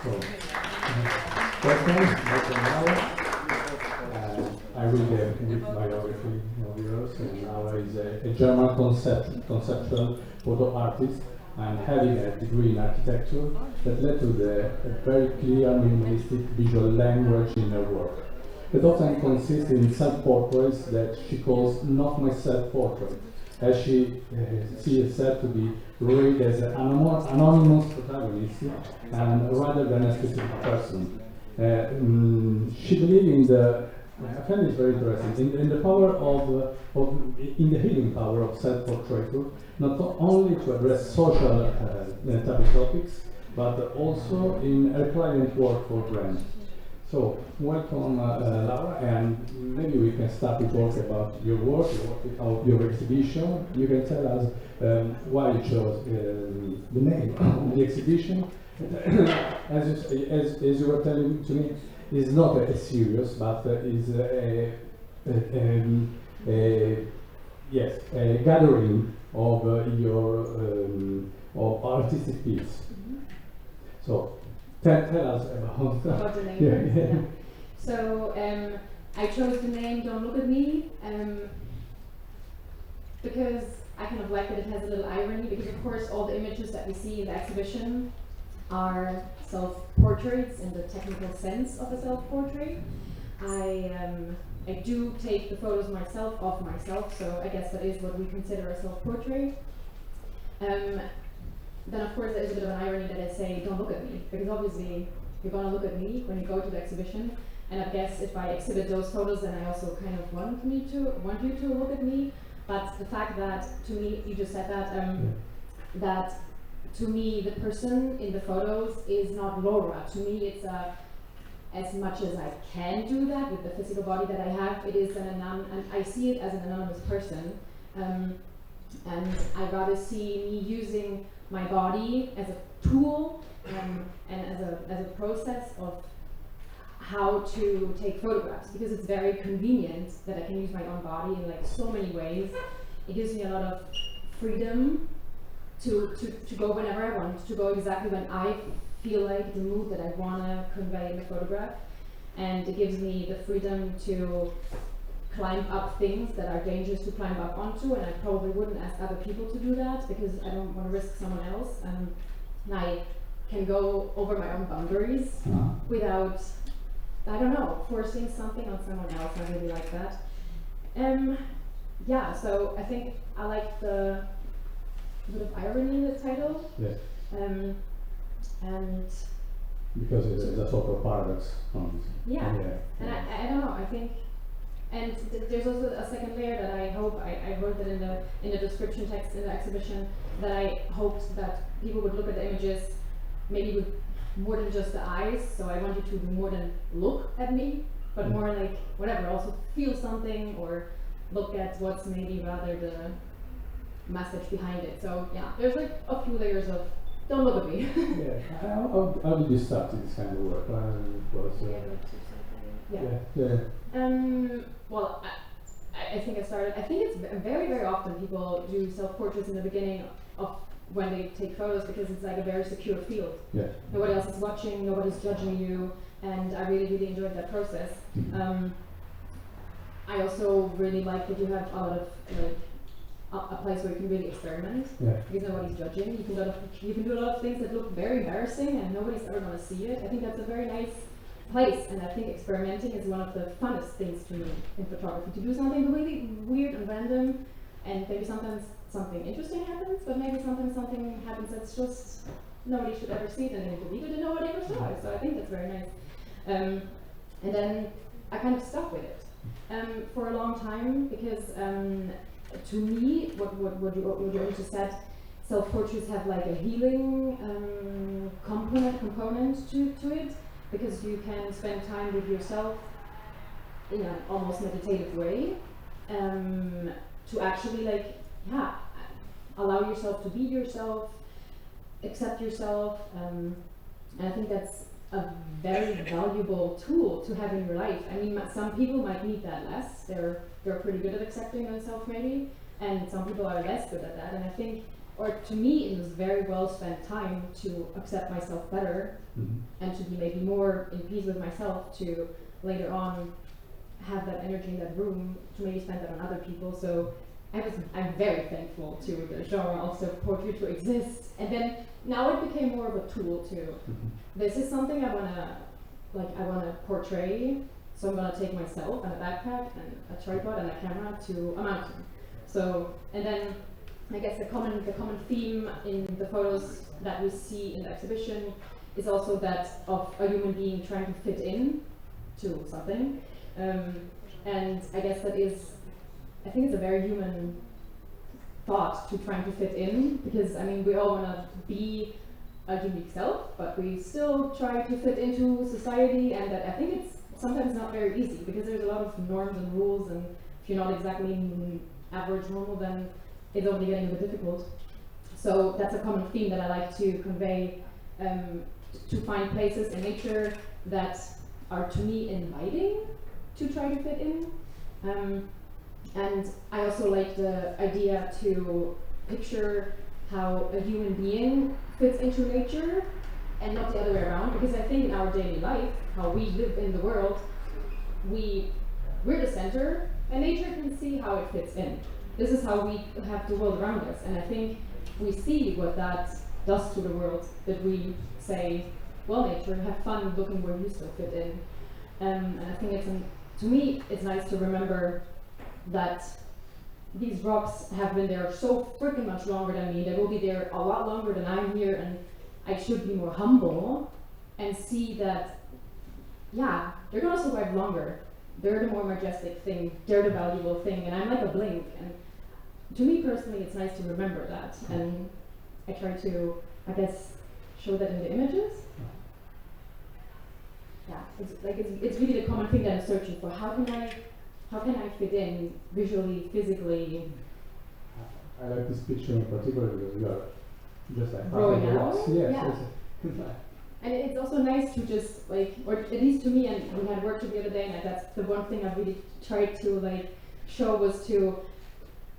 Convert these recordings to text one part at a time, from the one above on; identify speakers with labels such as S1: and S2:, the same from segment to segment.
S1: So, welcome Laura. I read a brief biography of yours, and Laura is a German conceptual photo artist and having a degree in architecture that led to a very clear minimalistic visual language in her work. It often consists in self-portraits that she calls not my self-portrait, as she sees herself to be read as an anonymous protagonist and rather than a specific person. She believes in the, I find this very interesting, in the power in the healing power of self-portraiture, not only to address social topics, but also in her client work for brands. So, welcome Laura, and maybe we can start to talk about your work, your exhibition. You can tell us why you chose the name of the exhibition. as you were telling to me, it's not a serious, but is a gathering of your of artistic piece. So. Tell us about
S2: the name. Yeah. So I chose the name "Don't Look at Me" because I kind of like that it has a little irony. Because of course, all the images that we see in the exhibition are self-portraits in the technical sense of a self-portrait. I do take the photos myself of myself, so I guess that is what we consider a self-portrait. Then of course there is a bit of an irony that I say, don't look at me, because obviously you're going to look at me when you go to the exhibition, and I guess if I exhibit those photos, then I also kind of want you to look at me. But the fact that, to me, you just said that, that to me the person in the photos is not Laura. To me it's as much as I can do that with the physical body that I have, it is and I see it as an anonymous person, and I rather see me using my body as a tool and as a process of how to take photographs, because it's very convenient that I can use my own body in like so many ways. It gives me a lot of freedom to go whenever I want, to go exactly when I feel like the mood that I want to convey in the photograph, and it gives me the freedom to climb up things that are dangerous to climb up onto, and I probably wouldn't ask other people to do that because I don't want to risk someone else, and I can go over my own boundaries without, I don't know, forcing something on someone else. I really like that. Yeah, so I think I like the bit of irony in the title.
S1: Yes.
S2: And
S1: because it's a sort of paradox.
S2: Yeah, and I don't know, I think. And there's also a second layer that I hope, I wrote that in the description text in the exhibition, that I hoped that people would look at the images maybe with more than just the eyes. So I want you to do more than look at me, but more like whatever, also feel something or look at what's maybe rather the message behind it. So yeah, there's like a few layers of don't look at me.
S1: Yeah. How did you start this kind of work?
S2: Well, I think I think it's very, very often people do self-portraits in the beginning of when they take photos, because it's like a very secure field.
S1: Yeah.
S2: Nobody else is watching, nobody's judging you, and I really, really enjoyed that process. I also really like that you have a lot of a place where you can really experiment, because nobody's judging. You can do a lot of things that look very embarrassing and nobody's ever going to see it. I think that's a very nice place, and I think experimenting is one of the funnest things to me in photography, to do something really weird and random, and maybe sometimes something interesting happens, but maybe sometimes something happens that's just nobody should ever see it, and then you believe it and nobody ever saw it. So I think that's very nice. And then I kind of stuck with it for a long time, because to me, what you just said, self-portraits have like a healing component to it, because you can spend time with yourself in an almost meditative way, to actually allow yourself to be yourself, accept yourself, and I think that's a very valuable tool to have in your life. I mean, some people might need that less. They're pretty good at accepting themselves maybe, and some people are less good at that. And I think or to me, it was very well spent time to accept myself better and to be maybe more in peace with myself, to later on have that energy in that room to maybe spend that on other people. So I'm very thankful to the genre of self-portrait to exist. And then now it became more of a tool too. This is something I wanna portray. So I'm gonna take myself and a backpack and a tripod and a camera to a mountain. So, and then I guess the common theme in the photos that we see in the exhibition is also that of a human being trying to fit in to something. And I guess I think it's a very human thought to trying to fit in, because I mean we all want to be a unique self, but we still try to fit into society, and that I think it's sometimes not very easy because there's a lot of norms and rules, and if you're not exactly average normal, then it's only getting a bit difficult. So that's a common theme that I like to convey, to find places in nature that are to me inviting to try to fit in. And I also like the idea to picture how a human being fits into nature and not the other way around, because I think in our daily life, how we live in the world, we're the center and nature can see how it fits in. This is how we have the world around us, and I think we see what that does to the world, that we say, well, nature, have fun looking where you still fit in. And I think to me, it's nice to remember that these rocks have been there so freaking much longer than me. They will be there a lot longer than I'm here, and I should be more humble and see that, yeah, they're gonna survive longer. They're the more majestic thing, they're the valuable thing, and I'm like a blink. And to me personally, it's nice to remember that, and I try to, I guess, show that in the images. Yeah, it's really the common thing that I'm searching for. How can I fit in visually, physically?
S1: I like this picture in particular because we are just like
S2: growing
S1: the
S2: out.
S1: rocks. Yes,
S2: Yeah.
S1: yes.
S2: And it's also nice to just like, or at least to me, and we had worked the other day, and that's the one thing I really tried to like show, was to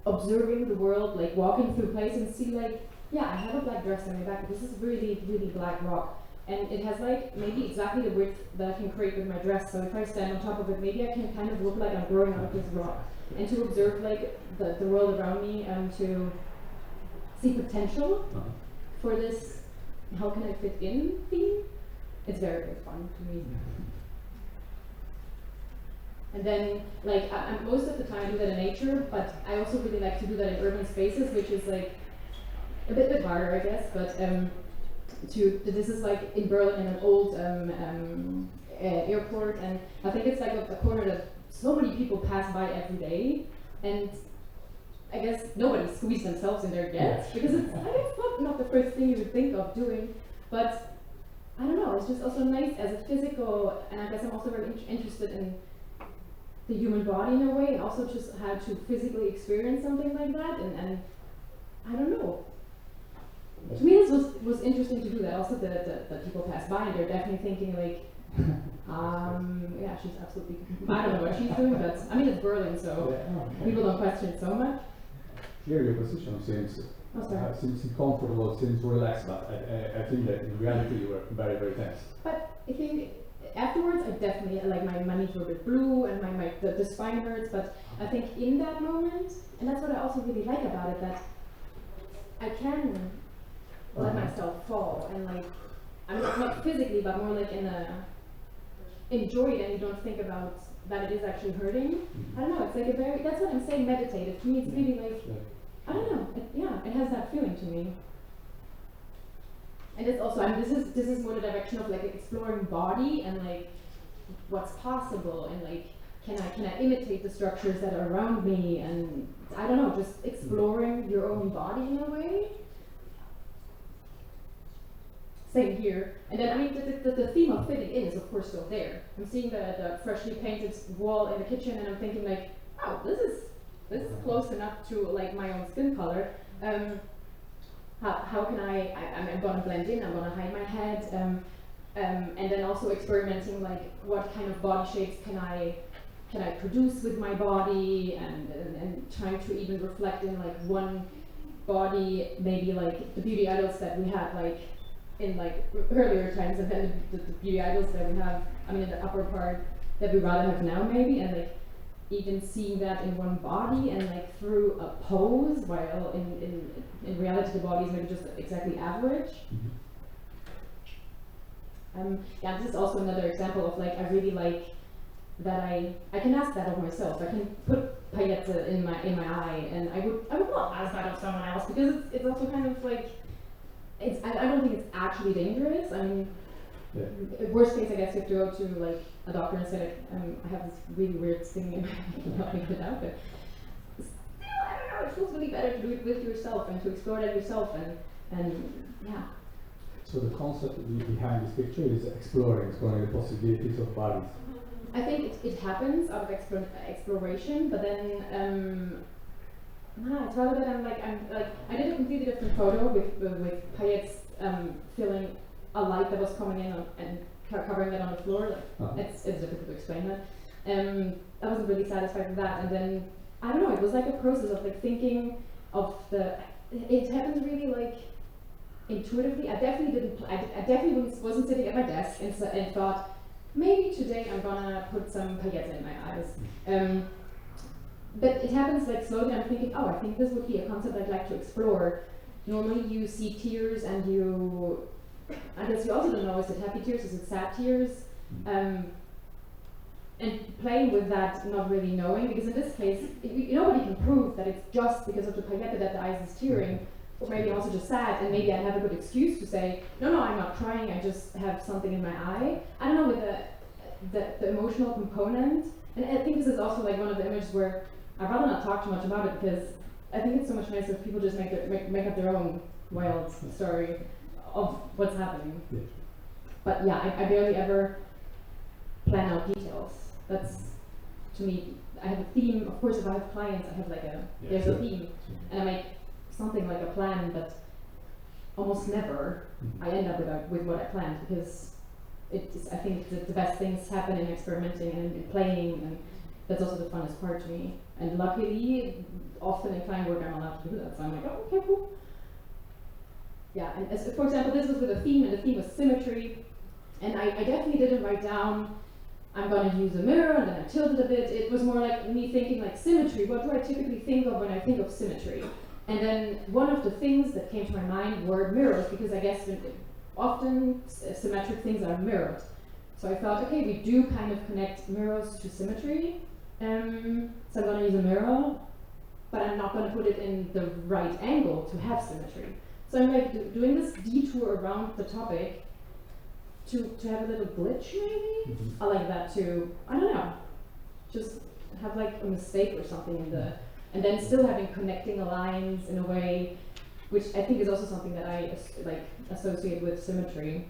S2: observing the world, like walking through place and see like, yeah, I have a black dress on my back, but this is really, really black rock. And it has like maybe exactly the width that I can create with my dress. So if I stand on top of it, maybe I can kind of look like I'm growing out of this rock. And to observe like the world around me, and to see potential for this, how can I fit in theme? It's very, very fun to me. And then, like, most of the time I do that in nature, but I also really like to do that in urban spaces, which is like a bit harder, I guess. But this is like in Berlin, in an old airport, and I think it's like a corner that so many people pass by every day, and I guess nobody squeezed themselves in there yet, because it's not the first thing you would think of doing, but I don't know, it's just also nice as a physical, and I guess I'm also very interested in the human body in a way, and also just how to physically experience something like that, and I don't know. To me, this was interesting to do that. Also, that people pass by and they're definitely thinking like, yeah, she's absolutely. I don't know what she's doing, but I mean it's Berlin, so people don't question it so much.
S1: Here, your position seems comfortable, seems relaxed, but I think that in reality you were very, very tense.
S2: But I think afterwards, I definitely like my knees were a bit blue and the spine hurts. But I think in that moment, and that's what I also really like about it, that I can let myself fall, and like, I mean not physically, but more like enjoy it, and you don't think about that it is actually hurting. I don't know, it's like a very, that's what I'm saying, meditative. To me it's really like, I don't know, it has that feeling to me. And it's also, I mean, this is more the direction of like exploring body and like what's possible, and like can I imitate the structures that are around me, and I don't know, just exploring your own body in a way. Same here. And then, I mean, the theme of fitting in is of course still there. I'm seeing the freshly painted wall in the kitchen, and I'm thinking like, oh, this is close enough to like my own skin color. How can I'm gonna blend in, I'm gonna hide my head, and then also experimenting like what kind of body shapes can I produce with my body, and trying to even reflect in like one body maybe like the beauty idols that we had like in like earlier times, and then the beauty idols that we have, I mean in the upper part that we rather have now maybe, and like even seeing that in one body and like through a pose, while in reality the body is maybe just exactly average. Yeah, this is also another example of like I really like that I can ask that of myself. I can put paillette in my eye, and I would not ask that of someone else, because it's also kind of like I don't think it's actually dangerous. I mean, worst case I guess you have to go to like a doctor and say like, I have this really weird thing in my eye, can you help me with that? But still, I don't know, it feels really better to do it with yourself and to explore that yourself, and yeah.
S1: So the concept behind this picture is exploring the possibilities of bodies.
S2: I think it happens out of exploration, but then it's rather that I'm like I did a completely different photo with paillettes filling a light that was coming in and covering it on the floor. Like it's difficult to explain that. I wasn't really satisfied with that, and then I don't know. It was like a process of like thinking of the. It happened really like intuitively. I definitely wasn't sitting at my desk and thought, maybe today I'm gonna put some paillettes in my eyes. But it happens like slowly. I'm thinking, oh, I think this would be a concept I'd like to explore. Normally you see tears and I guess you also don't know, is it happy tears, is it sad tears? And playing with that, not really knowing, because in this case, nobody can prove that it's just because of the paillette that the eyes is tearing, or maybe also just sad, and maybe I have a good excuse to say, no, I'm not crying, I just have something in my eye. I don't know, with the emotional component, and I think this is also like one of the images where I'd rather not talk too much about it, because I think it's so much nicer if people just make up their own wild story of what's happening.
S1: Yeah.
S2: But yeah, I barely ever plan out details. That's, to me, I have a theme. Of course, if I have clients, I have like there's a theme, and I make something like a plan, but almost never I end up with what I planned, because I think the best things happen in experimenting and in playing, and that's also the funnest part to me. And luckily, often in client work I'm allowed to do that, so I'm like, oh, okay, cool. Yeah, and for example, this was with a theme, and the theme was symmetry, and I definitely didn't write down, I'm going to use a mirror, and then I tilted a bit. It was more like me thinking like symmetry, what do I typically think of when I think of symmetry? And then one of the things that came to my mind were mirrors, because I guess often symmetric things are mirrored. So I thought, okay, we do kind of connect mirrors to symmetry, so I'm going to use a mirror, but I'm not going to put it in the right angle to have symmetry. So I'm like doing this detour around the topic to have a little glitch maybe? I like that too. I don't know. Just have like a mistake or something in the, and then still having connecting lines in a way, which I think is also something that I associate with symmetry.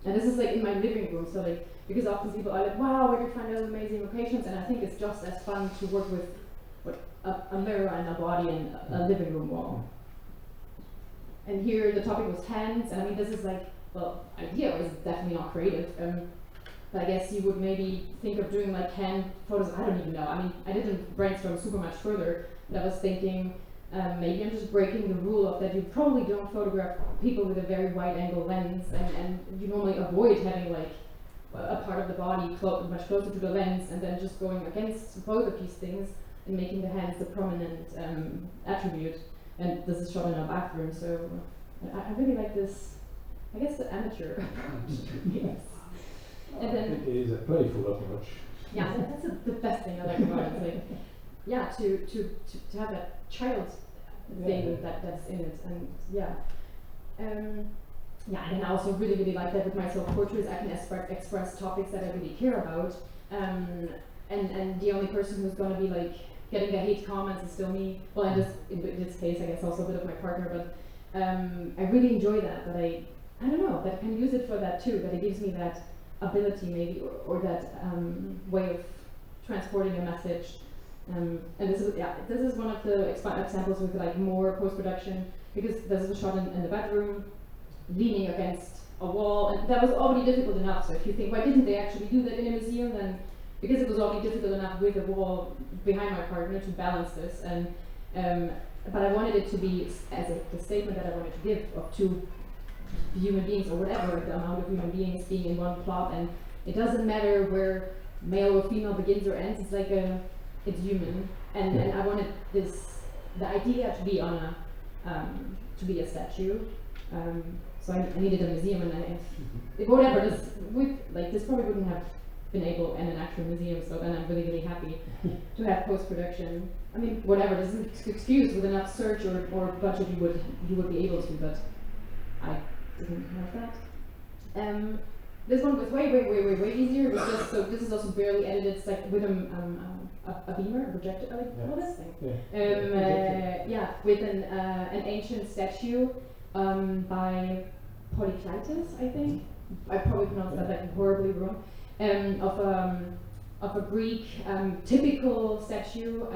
S2: And this is like in my living room, so like, because often people are like, wow, where do you find those amazing locations? And I think it's just as fun to work with a mirror and a body and a living room wall. And here the topic was hands, and I mean this is like, well, idea was definitely not creative, but I guess you would maybe think of doing like hand photos, I don't even know. I mean, I didn't brainstorm super much further, but I was thinking maybe I'm just breaking the rule of that you probably don't photograph people with a very wide angle lens, and you normally avoid having like a part of the body much closer to the lens, and then just going against both of these things and making the hands the prominent attribute. And this is shot in a bathroom, so I really like this, I guess, the amateur approach. Yes. And then
S1: it is a playful approach.
S2: Yeah, that's the best thing I like about it. It's like, yeah, to have that child thing that's in it, and yeah. And then I also really like that with my self-portraits, I can express topics that I really care about, and the only person who's gonna be like getting the hate comments is still me. Well, in this case, I guess also a bit of my partner, but I really enjoy that I don't know, that I can use it for that too, that it gives me that ability maybe, or that way of transporting a message. And this is one of the examples with like more post-production, because this is a shot in the bedroom, leaning against a wall, and that was already difficult enough. So if you think, why didn't they actually do that in a museum? Then because it was already difficult enough with the wall behind my partner to balance this, and but I wanted it to be as the statement that I wanted to give of two human beings or whatever, the amount of human beings being in one plot, and it doesn't matter where male or female begins or ends, it's like it's human, and I wanted the idea to be on to be a statue, so I needed a museum, and whatever, this probably wouldn't have been able in an actual museum, so then I'm really, really happy to have post-production. I mean, whatever, there's an excuse with enough search or budget you would be able to, but I didn't have that. This one was way easier. It was just, so this is also barely edited. It's like with a beamer, a projector, what is this thing? Yeah, with an ancient statue by Polykleitos, I think. I probably pronounced that like horribly wrong. Of a Greek typical statue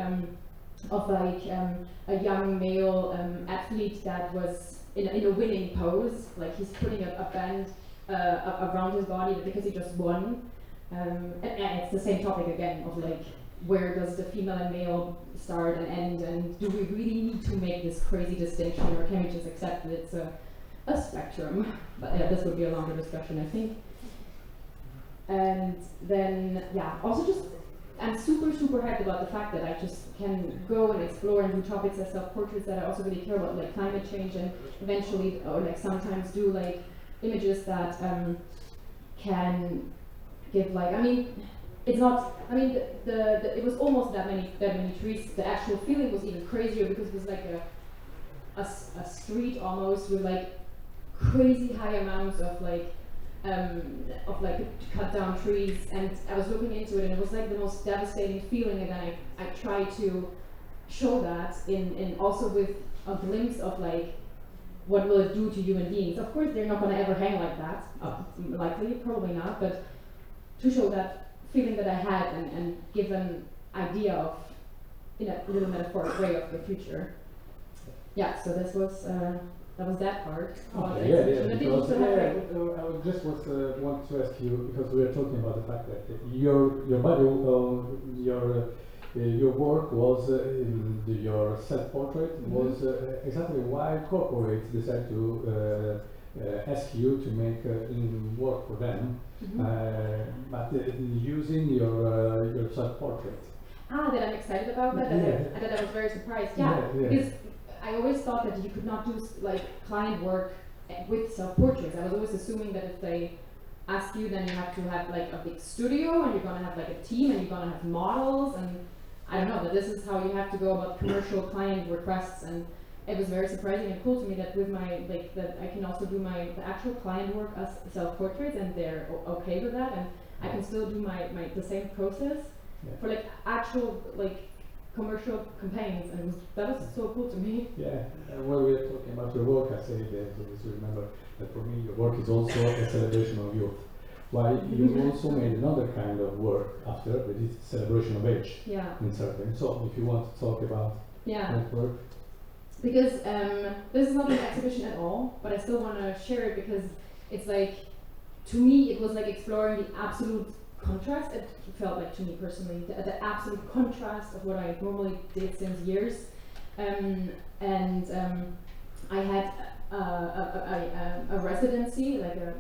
S2: of like a young male athlete that was in a winning pose, like he's putting a band around his body because he just won. And it's the same topic again of like, where does the female and male start and end, and do we really need to make this crazy distinction, or can we just accept that it's a spectrum? But yeah, this would be a longer discussion, I think. And then, yeah, also just, I'm super happy about the fact that I just can go and explore and do topics as self-portraits that I also really care about, like climate change, and eventually, or like sometimes do like images that can give like, I mean, it's not, I mean, it was almost that many trees. The actual feeling was even crazier because it was like a street almost with like crazy high amounts of like cut down trees, and I was looking into it, and it was like the most devastating feeling, and then I tried to show that in also with a glimpse of like what will it do to human beings. Of course they're not going to ever hang like that, likely, probably not, but to show that feeling that I had and give an idea of, in a little metaphoric way, of the future. Yeah, so this was that was that part.
S1: Okay, because I just want to ask you, because we are talking about the fact that your body, your work was your self-portrait was exactly why corporates decide to ask you to make work for them, but using your self-portrait.
S2: That I'm excited about that, that I was very surprised. Because I always thought that you could not do like client work with self-portraits. I was always assuming that if they ask you, then you have to have like a big studio, and you're gonna have like a team, and you're gonna have models, and I don't know, that this is how you have to go about commercial client requests. And it was very surprising and cool to me that with my, like, that I can also do the actual client work as self-portraits, and they're okay with that, and I can still do the same process for like actual like commercial campaigns, and that was so cool to me.
S1: Yeah, when we are talking about your work, I say that please remember that for me your work is also a celebration of youth. Why you also made another kind of work after, that is celebration of age.
S2: Yeah.
S1: In certain. So if you want to talk about that work.
S2: Because this is not an exhibition at all, but I still want to share it because it's like, to me, it was like exploring the absolute contrast. It felt like to me personally, the absolute contrast of what I normally did since years. I had a residency, like a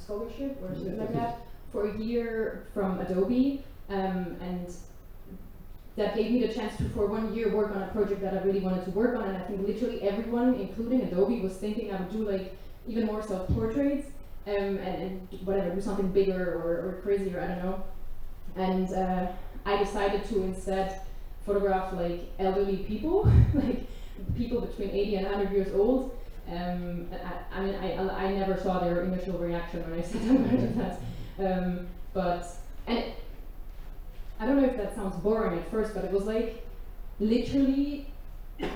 S2: scholarship or something like that, for a year from Adobe, and that gave me the chance to, for 1 year, work on a project that I really wanted to work on. And I think literally everyone, including Adobe, was thinking I would do like even more self-portraits, and whatever, do something bigger or crazier, I don't know. And I decided to instead photograph like elderly people, like people between 80 and 100 years old. I never saw their initial reaction when I said I'm going to do that. I don't know if that sounds boring at first, but it was like literally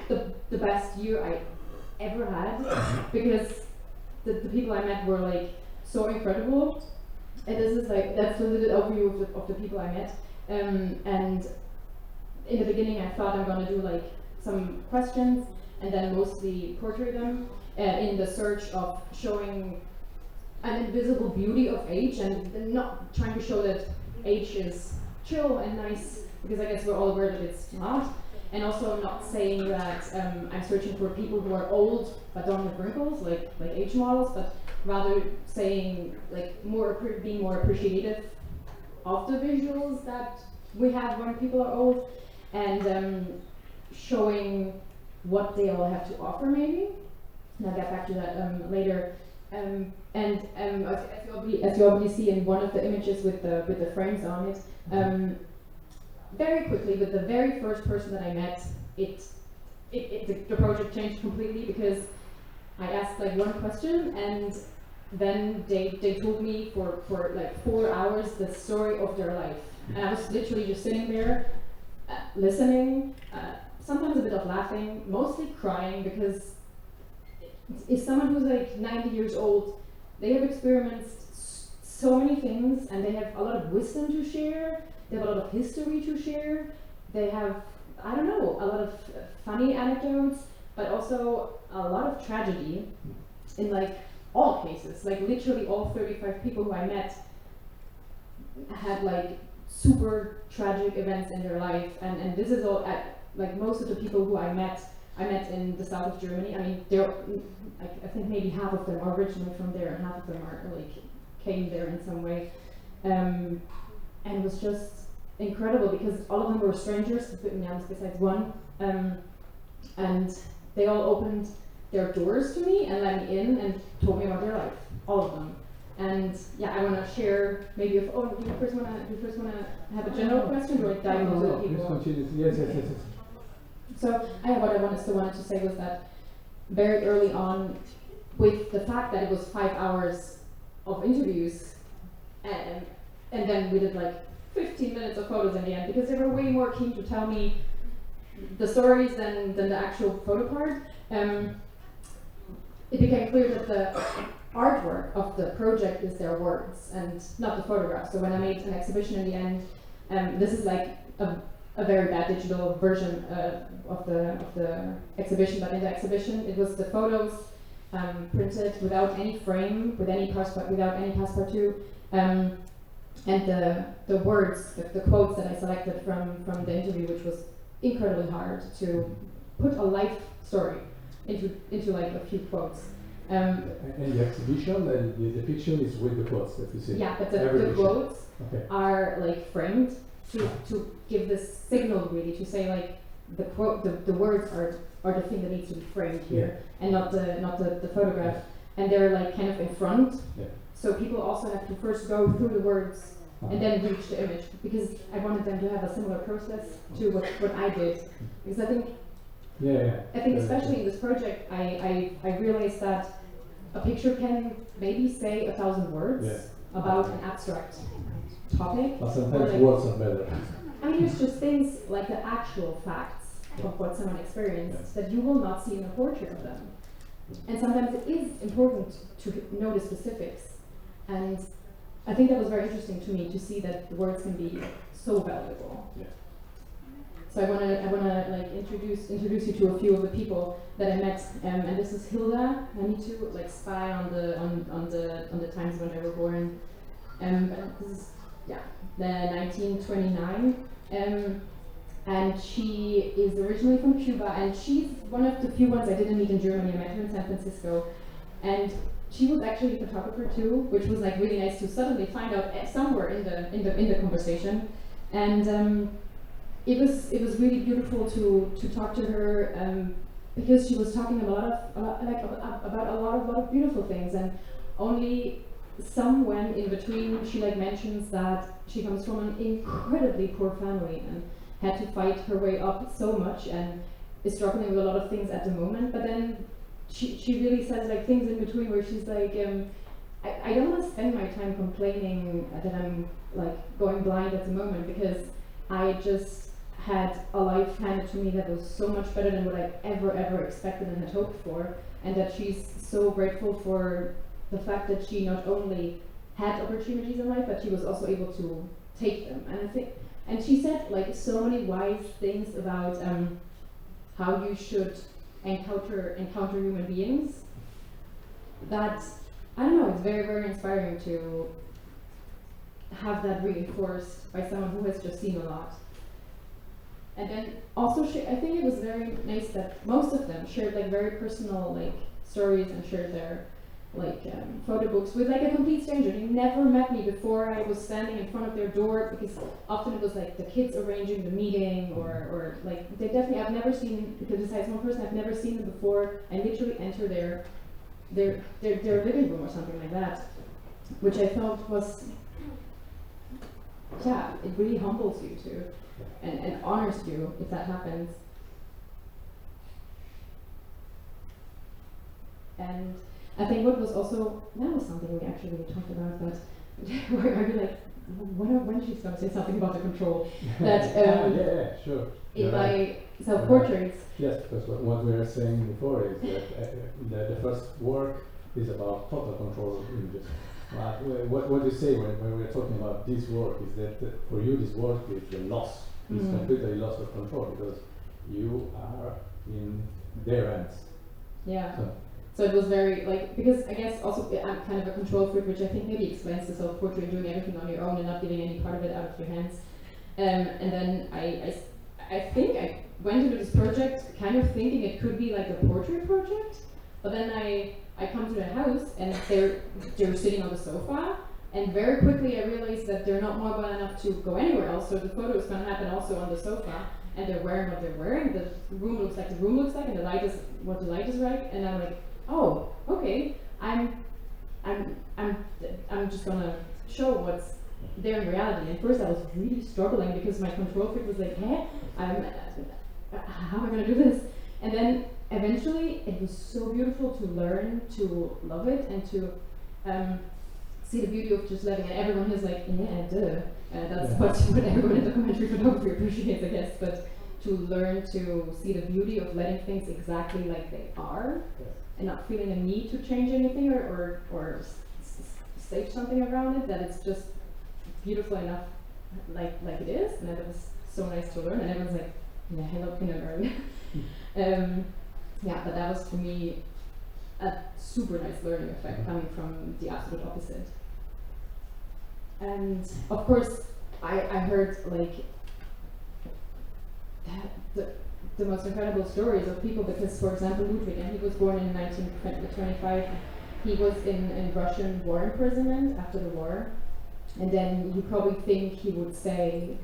S2: the best year I ever had, because the people I met were like so incredible. And this is like, that's a little overview of the people I met. And in the beginning I thought I'm going to do like some questions and then mostly portrait them in the search of showing an invisible beauty of age, and not trying to show that age is chill and nice, because I guess we're all aware that it's not. and also not saying that I'm searching for people who are old but don't have wrinkles, like age models, but rather saying like being more appreciative of the visuals that we have when people are old, and showing what they all have to offer maybe. And I'll get back to that later. As you already see in one of the images with the frames on it, very quickly with the very first person that I met, the project changed completely, because I asked like one question and then they told me for like 4 hours the story of their life, and I was literally just sitting there listening, sometimes a bit of laughing, mostly crying, because it's someone who's like 90 years old. They have experienced so many things, and they have a lot of wisdom to share. They have a lot of history to share. They have, I don't know, a lot of funny anecdotes, but also a lot of tragedy in like all cases. Like literally all 35 people who I met had like super tragic events in their life, and this is all like most of the people who I met in the south of Germany. I mean, I think maybe half of them are originally from there, and half of them are like came there in some way, and it was just incredible because all of them were strangers, besides one, and they all opened their doors to me and let me in and told me about their life, all of them. And yeah, I want to share maybe if, do you first want to have a general question, or dive into the people?
S1: Continue. Yes.
S2: So what I still wanted to say was that very early on, with the fact that it was 5 hours of interviews, and then we did like 15 minutes of photos in the end, because they were way more keen to tell me the stories than the actual photo part. It became clear that the artwork of the project is their words and not the photographs. So when I made an exhibition in the end, this is like a very bad digital version of the exhibition, but in the exhibition it was the photos printed without any frame, without any passepartout, and the words, the quotes that I selected from the interview, which was incredibly hard to put a life story into like a few quotes.
S1: And the exhibition, the depiction is with the quotes that you see.
S2: Yeah, but the quotes are like framed to give this signal, really, to say like the quote, the words are the thing that needs to be framed here, and not the photograph. And they're like kind of in front, so people also have to first go through the words and then reach the image, because I wanted them to have a similar process to what I did, because I think especially in this project I realized that a picture can maybe say 1,000 words about an abstract topic.
S1: But sometimes words are better.
S2: I mean, it's just things like the actual facts of what someone experienced that you will not see in a portrait of them. And sometimes it is important to know the specifics. And I think that was very interesting to me, to see that the words can be so valuable.
S1: Yeah.
S2: So I wanna like introduce you to a few of the people that I met, and this is Hilda. I need to like spy on the times when they were born. This is the 1929, and she is originally from Cuba, and she's one of the few ones I didn't meet in Germany. I met her in San Francisco, and she was actually a photographer too, which was like really nice to suddenly find out somewhere in the conversation, and it was really beautiful to talk to her, because she was talking about a lot of beautiful things, and only somewhere in between she like mentions that she comes from an incredibly poor family and had to fight her way up so much and is struggling with a lot of things at the moment, but then she really says like things in between where she's like, I don't want to spend my time complaining that I'm like going blind at the moment, because I just had a life handed to me that was so much better than what I ever expected and had hoped for, and that she's so grateful for the fact that she not only had opportunities in life, but she was also able to take them. And she said like so many wise things about how you should encounter human beings, that I don't know, it's very, very inspiring to have that reinforced by someone who has just seen a lot. And then also, I think it was very nice that most of them shared like very personal like stories and shared their like photo books with like a complete stranger. They never met me before. I was standing in front of their door because often it was like the kids arranging the meeting or like they definitely, I've never seen, because besides one person, I've never seen them before and literally enter their living room or something like that, which I felt was, yeah, it really humbles you too and honors you if that happens. And I think what was also, that was something we actually really talked about, but are you like, when she's going to say something about the control? That
S1: yeah, sure.
S2: in my self-portraits.
S1: Yes, because what we were saying before is that the first work is about total control of images. What you say when we're talking about this work is that for you this work is the loss, it's completely loss of control because you are in their hands.
S2: Yeah. So it was very like, because I guess also I'm kind of a control freak, which I think maybe explains the self-portrait, doing everything on your own and not giving any part of it out of your hands. And then I think I went into this project kind of thinking it could be like a portrait project, but then I come to the house and they're sitting on the sofa, and very quickly I realized that they're not mobile enough to go anywhere else, so the photo is going to happen also on the sofa, and they're wearing what they're wearing, the room looks like the room looks like, and the light is what the light is like, and I'm like, oh, okay, I'm just gonna show what's there in reality. And first I was really struggling because my control freak was like, how am I gonna do this? And then eventually it was so beautiful to learn to love it and to see the beauty of just letting it. Everyone is like, yeah, duh. That's what everyone in documentary photography appreciates, I guess, but to learn to see the beauty of letting things exactly like they are, and not feeling a need to change anything or stage something around it, that it's just beautiful enough like it is, and that was so nice to learn, and everyone's like, yeah, hello kindergarten. Yeah, but that was to me a super nice learning effect coming from the absolute opposite. And of course, I heard like the most incredible stories of people, because for example Ludwig, and he was born in 1925, he was in Russian war imprisonment after the war, and then you probably think he would say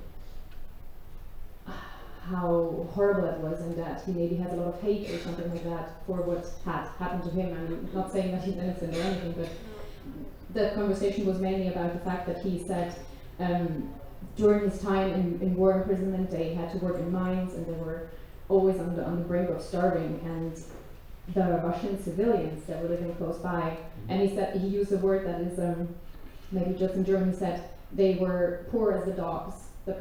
S2: how horrible it was and that he maybe has a lot of hate or something like that for what had happened to him. I'm not saying that he's innocent or anything, but the conversation was mainly about the fact that he said during his time in war imprisonment they had to work in mines and they were always on the brink of starving, and the Russian civilians that were living close by, and he said, he used a word that is maybe just in German, he said they were poor as the dogs, the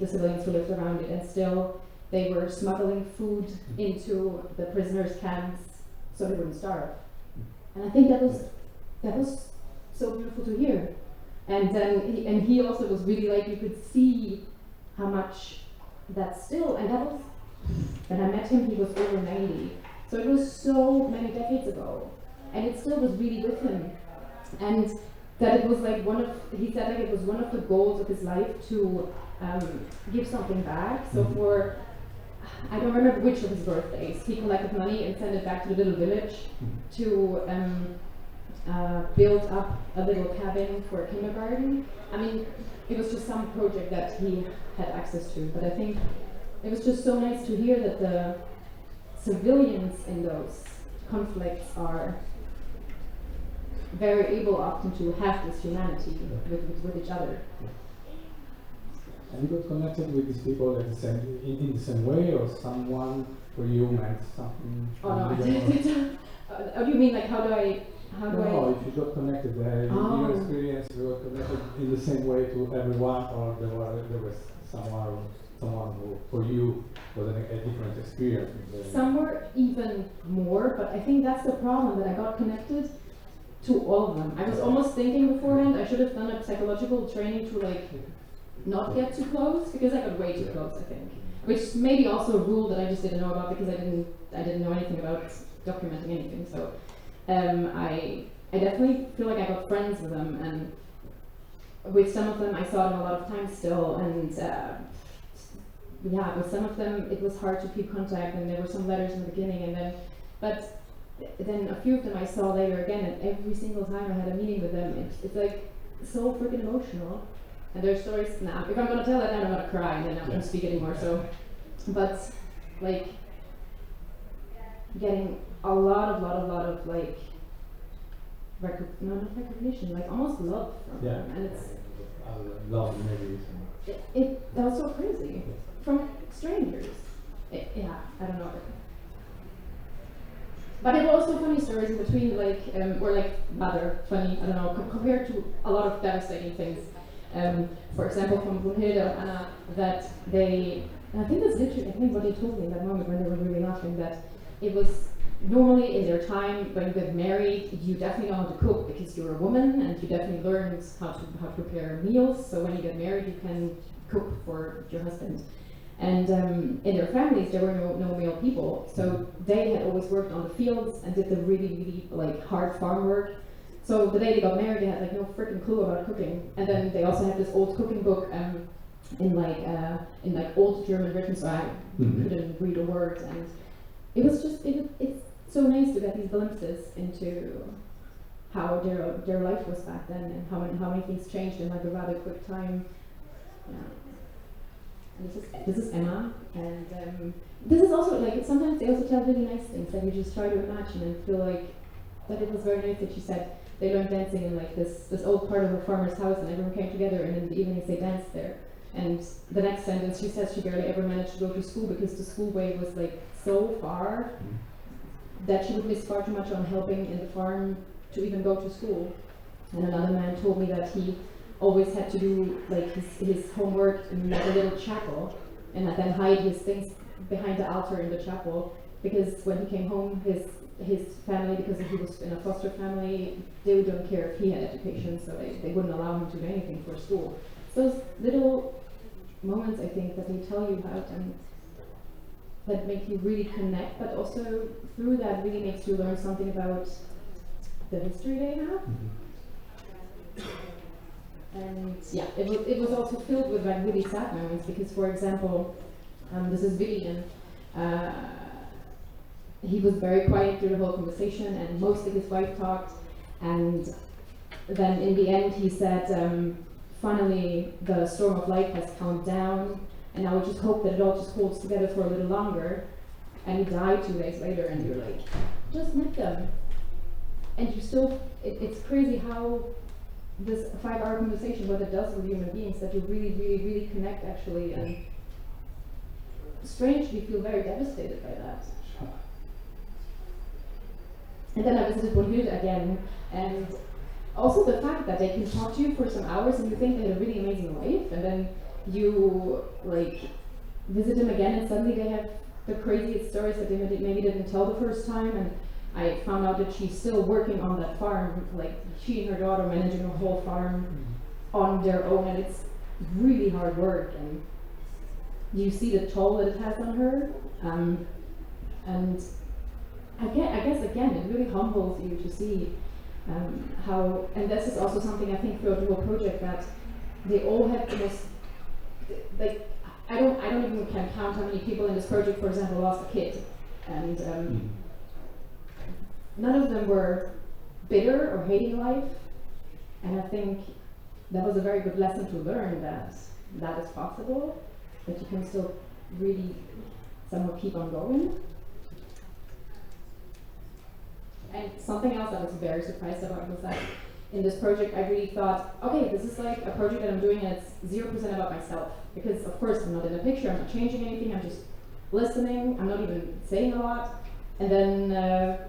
S2: civilians who lived around it, and still they were smuggling food into the prisoners' camps so they wouldn't starve. And I think that was so beautiful to hear. And then he also was really like, you could see how much that still, and that was, when I met him he was over 90, so it was so many decades ago, and it still was really with him. And that it was like he said like it was one of the goals of his life to give something back. So for, I don't remember which of his birthdays, he collected money and sent it back to the little village to build up a little cabin for a kindergarten. I mean, it was just some project that he had access to, but I think it was just so nice to hear that the civilians in those conflicts are very able often to have this humanity with each other.
S1: And you got connected with these people in the same way, or someone for you meant something?
S2: Oh no, I didn't. What do you mean, like how do I?
S1: No, if you got connected, your experience, you got connected in the same way to everyone, or there was someone who, for you, was a different experience?
S2: Some were even more, but I think that's the problem, that I got connected to all of them. I was almost thinking beforehand, I should have done a psychological training to like not get too close, because I got way too close, I think. Which may be also a rule that I just didn't know about, because I didn't know anything about documenting anything. So I definitely feel like I got friends with them, and with some of them I saw them a lot of times still, and yeah, with some of them it was hard to keep contact, and there were some letters in the beginning, and then, but then a few of them I saw later again, and every single time I had a meeting with them, it's like so freaking emotional. And their stories, nah, if I'm gonna tell it then I'm gonna cry, and then I won't speak anymore, so. But, like, getting a lot of like, not recognition, like almost love from them, and it's,
S1: love maybe.
S2: that was so crazy, from strangers. Yeah, I don't know. But there were also funny stories in between, like, or like rather funny, I don't know, compared to a lot of devastating things. For example, from Brunhilde and Anna, that they, and I think that's literally, I think what they told me in that moment when they were really laughing, that it was normally in their time when you get married, you definitely know how to cook because you're a woman, and you definitely learn how to prepare meals. So when you get married, you can cook for your husband. And in their families, there were no male people, so they had always worked on the fields and did the really like hard farm work. So the day they got married, they had like no freaking clue about cooking. And then they also had this old cooking book in like old German written, so I couldn't read a word. And it was just it's so nice to get these glimpses into how their life was back then, and how many things changed in like a rather quick time. Yeah. And this is Emma, and this is also like, sometimes they also tell really nice things that you just try to imagine and feel like that it was very nice that she said they learned dancing in like this old part of a farmer's house, and everyone came together, and in the evenings they danced there. And the next sentence she says she barely ever managed to go to school because the school way was like so far that she would miss far too much on helping in the farm to even go to school. And another man told me that he always had to do like his homework in like a little chapel, and then hide his things behind the altar in the chapel, because when he came home, his family, because he was in a foster family, they don't care if he had education, so they wouldn't allow him to do anything for school. So those little moments, I think, that they tell you about, and that make you really connect, but also through that really makes you learn something about the history they have. And yeah, it was also filled with like really sad moments, because, for example, this is William. He was very quiet through the whole conversation, and mostly his wife talked. And then in the end, he said, "Finally, the storm of life has calmed down, and I would just hope that it all just holds together for a little longer." And he died 2 days later, and you're like, just met them, and you still. It's crazy how this 5-hour conversation, what it does with human beings, that you really connect actually, and strangely feel very devastated by that. And then I visited Brunhilde again, and also the fact that they can talk to you for some hours and you think they had a really amazing life, and then you like visit them again and suddenly they have the craziest stories that they maybe didn't tell the first time. And I found out that she's still working on that farm, like she and her daughter managing a whole farm on their own, and it's really hard work, and you see the toll that it has on her. And I guess again, it really humbles you to see how, and this is also something I think throughout the whole project, that they all have the most, like, I don't even can count how many people in this project, for example, lost a kid, and none of them were bitter or hating life, and I think that was a very good lesson to learn, that is possible, that you can still really somehow keep on going. And something else I was very surprised about was that in this project I really thought, okay, this is like a project that I'm doing and it's 0% about myself, because of course I'm not in the picture, I'm not changing anything, I'm just listening, I'm not even saying a lot. And then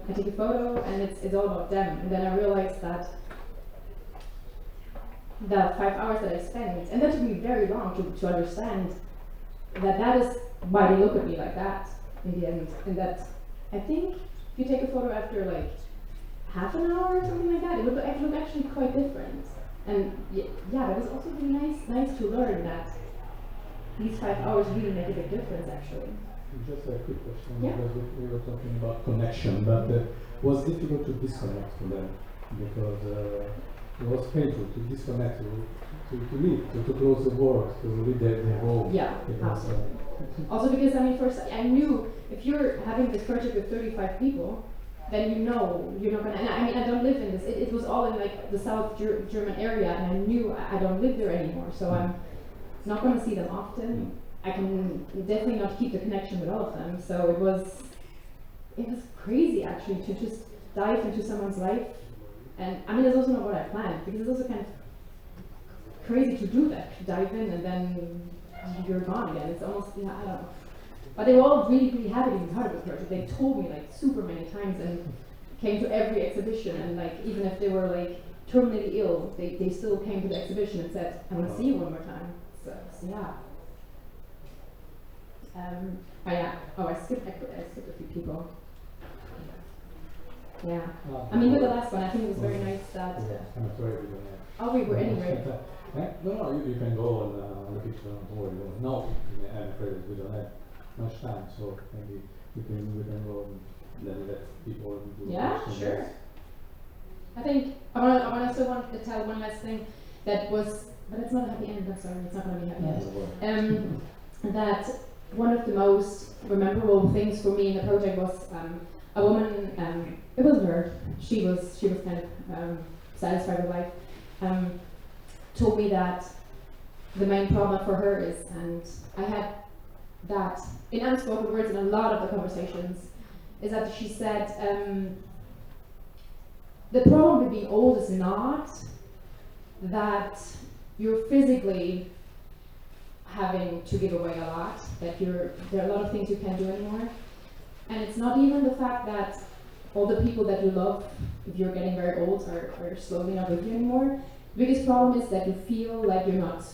S2: I take a photo and it's all about them. And then I realized that the 5 hours that I spent, and that took me very long to understand that is why they look at me like that in the end. And that I think if you take a photo after like half an hour or something like that, it would look actually quite different. And yeah, that was also really nice to learn that these 5 hours really make a big difference actually.
S1: Just a quick question,
S2: yeah.
S1: Because we were talking about connection, but was it difficult to disconnect from them? Because it was painful to disconnect, to leave, to close the work, to leave their home.
S2: Yeah,
S1: Because,
S2: absolutely. Also because, I mean, first, I knew if you're having this project with 35 people, then you know you're not gonna, and I mean, I don't live in this, it was all in like the South German area, and I knew I don't live there anymore, so I'm not gonna see them often. I can definitely not keep the connection with all of them, so it was crazy actually to just dive into someone's life. And I mean, it's also not what I planned, because it's also kind of crazy to do that, to dive in and then you're gone again. It's almost, yeah, I don't know. But they were all really, really happy to be part of the project. They told me like super many times and came to every exhibition, and like even if they were like terminally ill, they still came to the exhibition and said, I want to see you one more time. So yeah. Oh yeah. Oh, I skipped a few people. Yeah. I mean, with the last one, I think it was very nice that.
S1: I'm afraid we don't have.
S2: Oh, we were anyway.
S1: No, you can go on the picture on board. No, I'm afraid we don't have much time, so maybe we can go and then let people do questions.
S2: Sure. I think I still want to tell one last thing that was, but it's not a happy end. I'm sorry, it's not going to be a happy end. That one of the most memorable things for me in the project was a woman. It wasn't her. She was kind of satisfied with life. Told me that the main problem for her is, and I had that in unspoken words in a lot of the conversations, is that she said the problem with being old is not that you're physically having to give away a lot, that there are a lot of things you can't do anymore, and it's not even the fact that all the people that you love, if you're getting very old, are slowly not with you anymore. The biggest problem is that you feel like you're not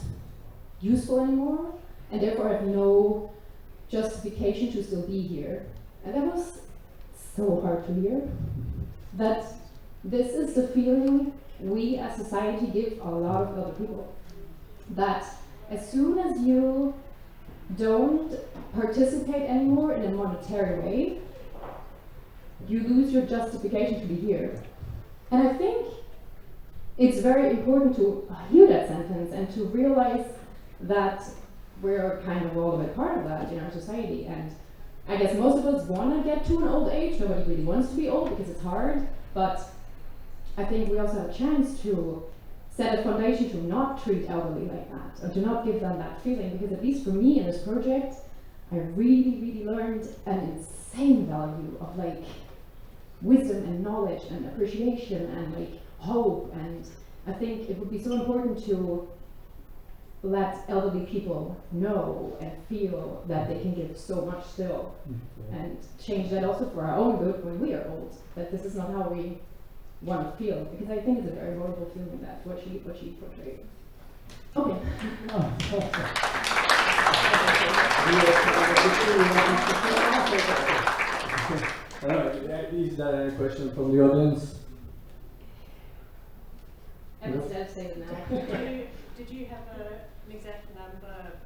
S2: useful anymore, and therefore have no justification to still be here. And that was so hard to hear. That this is the feeling we as society give a lot of other people. That as soon as you don't participate anymore in a monetary way, you lose your justification to be here. And I think it's very important to hear that sentence and to realize that we're kind of all a bit part of that in our society. And I guess most of us want to get to an old age. Nobody really wants to be old because it's hard. But I think we also have a chance to set a foundation to not treat elderly like that, or to not give them that feeling. Because at least for me in this project, I really, really learned an insane value of like wisdom and knowledge and appreciation and like hope. And I think it would be so important to let elderly people know and feel that they can give so much still, and change that also for our own good when we are old, that this is not how we want to feel, because I think it's a very horrible feeling, that what she portrayed. Okay.
S1: Is there any question from the audience?
S2: Instead, say it now.
S3: Did you have an exact number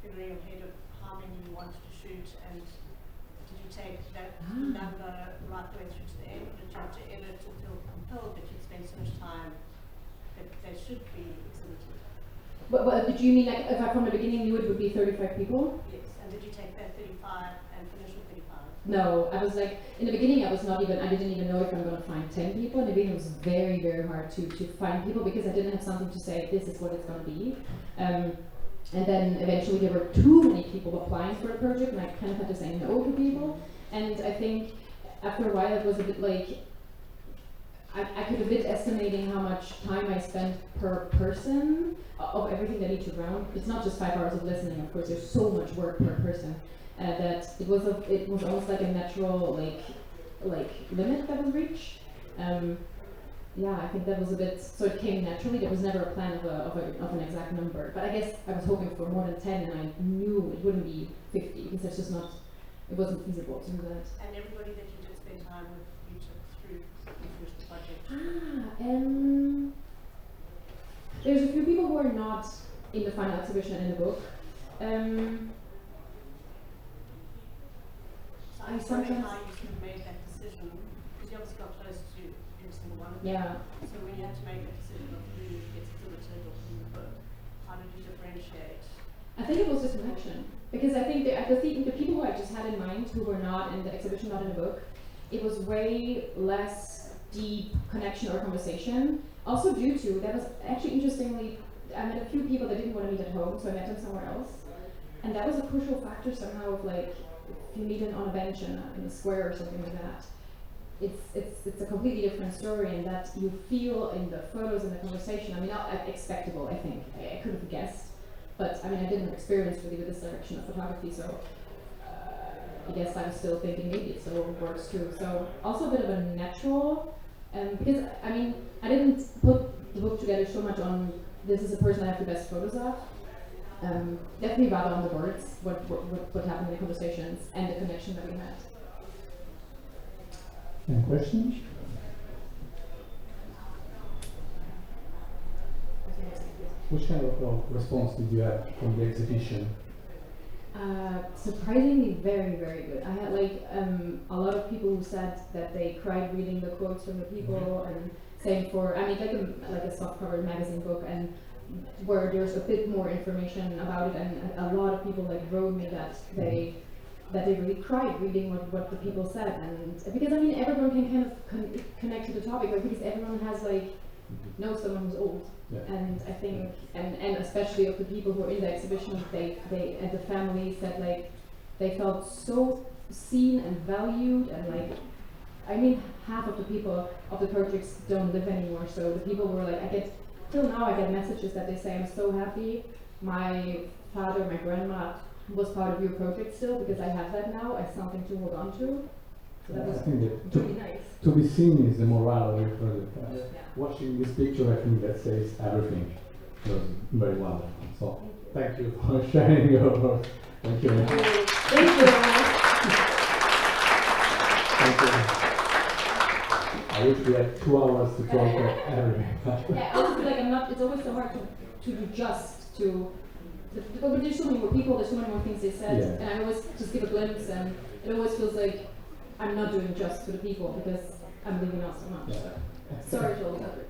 S3: in your head of how many you wanted to shoot, and did you take that number right the way through to the end, or did you have to edit or feel compelled that you'd spend so much time that they should be exhibited?
S2: But did you mean like if I from the beginning knew it would be 35 people?
S3: Yes, and did you take that 35 and finish with 35?
S2: No, I was like, in the beginning I didn't even know if I'm going to find 10 people. In the beginning it was very, very hard to find people, because I didn't have something to say, this is what it's going to be. And then eventually there were too many people applying for the project, and I kind of had to say no to people. And I think after a while it was a bit like, I could a bit estimating how much time I spent per person of everything that each round. It's not just 5 hours of listening, of course, there's so much work per person. That it was almost like a natural like limit that was reached. Yeah, I think that was a bit, so it came naturally. There was never a plan of an exact number, but I guess I was hoping for more than 10, and I knew it wouldn't be 50, because that's just not, it wasn't feasible to do that.
S3: And everybody that you did spend time with, you took through you finished the project?
S2: There's a few people who are not in the final exhibition and in the book.
S3: I sometimes how you sort of made that decision, because you obviously got close to every single one of them.
S2: Yeah.
S3: So when you had to make that decision of appreciate?
S2: I think it was just connection. Because I think the people who I just had in mind, who were not in the exhibition, not in the book, it was way less deep connection or conversation. Also due to, that was actually interestingly, I met a few people that didn't want to meet at home, so I met them somewhere else. And that was a crucial factor somehow of like, if you meet them on a bench in a square or something like that, it's a completely different story, and that you feel in the photos and the conversation. I mean, not expectable, I think. I could have guessed. But I mean, I didn't experience really with this direction of photography, so I guess I was still thinking maybe it still works too. So also a bit of a natural, because I mean, I didn't put the book together so much on this is a person I have the best photos of. Definitely rather on the words, what happened in the conversations and the connection that we had.
S1: Any questions? Which kind of response did you have from the exhibition?
S2: Surprisingly very, very good. I had like a lot of people who said that they cried reading the quotes from the people, and same for, I mean, like a softcover magazine book, and where there's a bit more information about it, and a lot of people like wrote me that they really cried reading what the people said, and because I mean everyone can kind of connect to the topic, like, because everyone has like knows someone who's old.
S1: Yeah.
S2: And I think, and especially of the people who are in the exhibition, they and the family said like they felt so seen and valued, and like, I mean, half of the people of the projects don't live anymore, so the people were like, till now I get messages that they say, I'm so happy my father, my grandma was part of your project still, because I have that now as something to hold on to. So that
S1: I
S2: was
S1: think that
S2: really nice.
S1: to be seen is the morale of the project.
S2: Yeah.
S1: Watching this picture, I think that says everything. It was very wonderful. So, thank you for sharing your work. Thank you.
S2: Thank you.
S1: Thank you. I wish we had 2 hours to talk about everything.
S2: Yeah, I also feel like I'm not, it's always so hard to do just to, but there's so many more people, there's so many more things they said,
S1: Yeah.
S2: and I always just give a glimpse, and it always feels like I'm not doing just to the people, because I'm leaving out so much.
S1: Yeah.
S2: So. Sorry to all the others.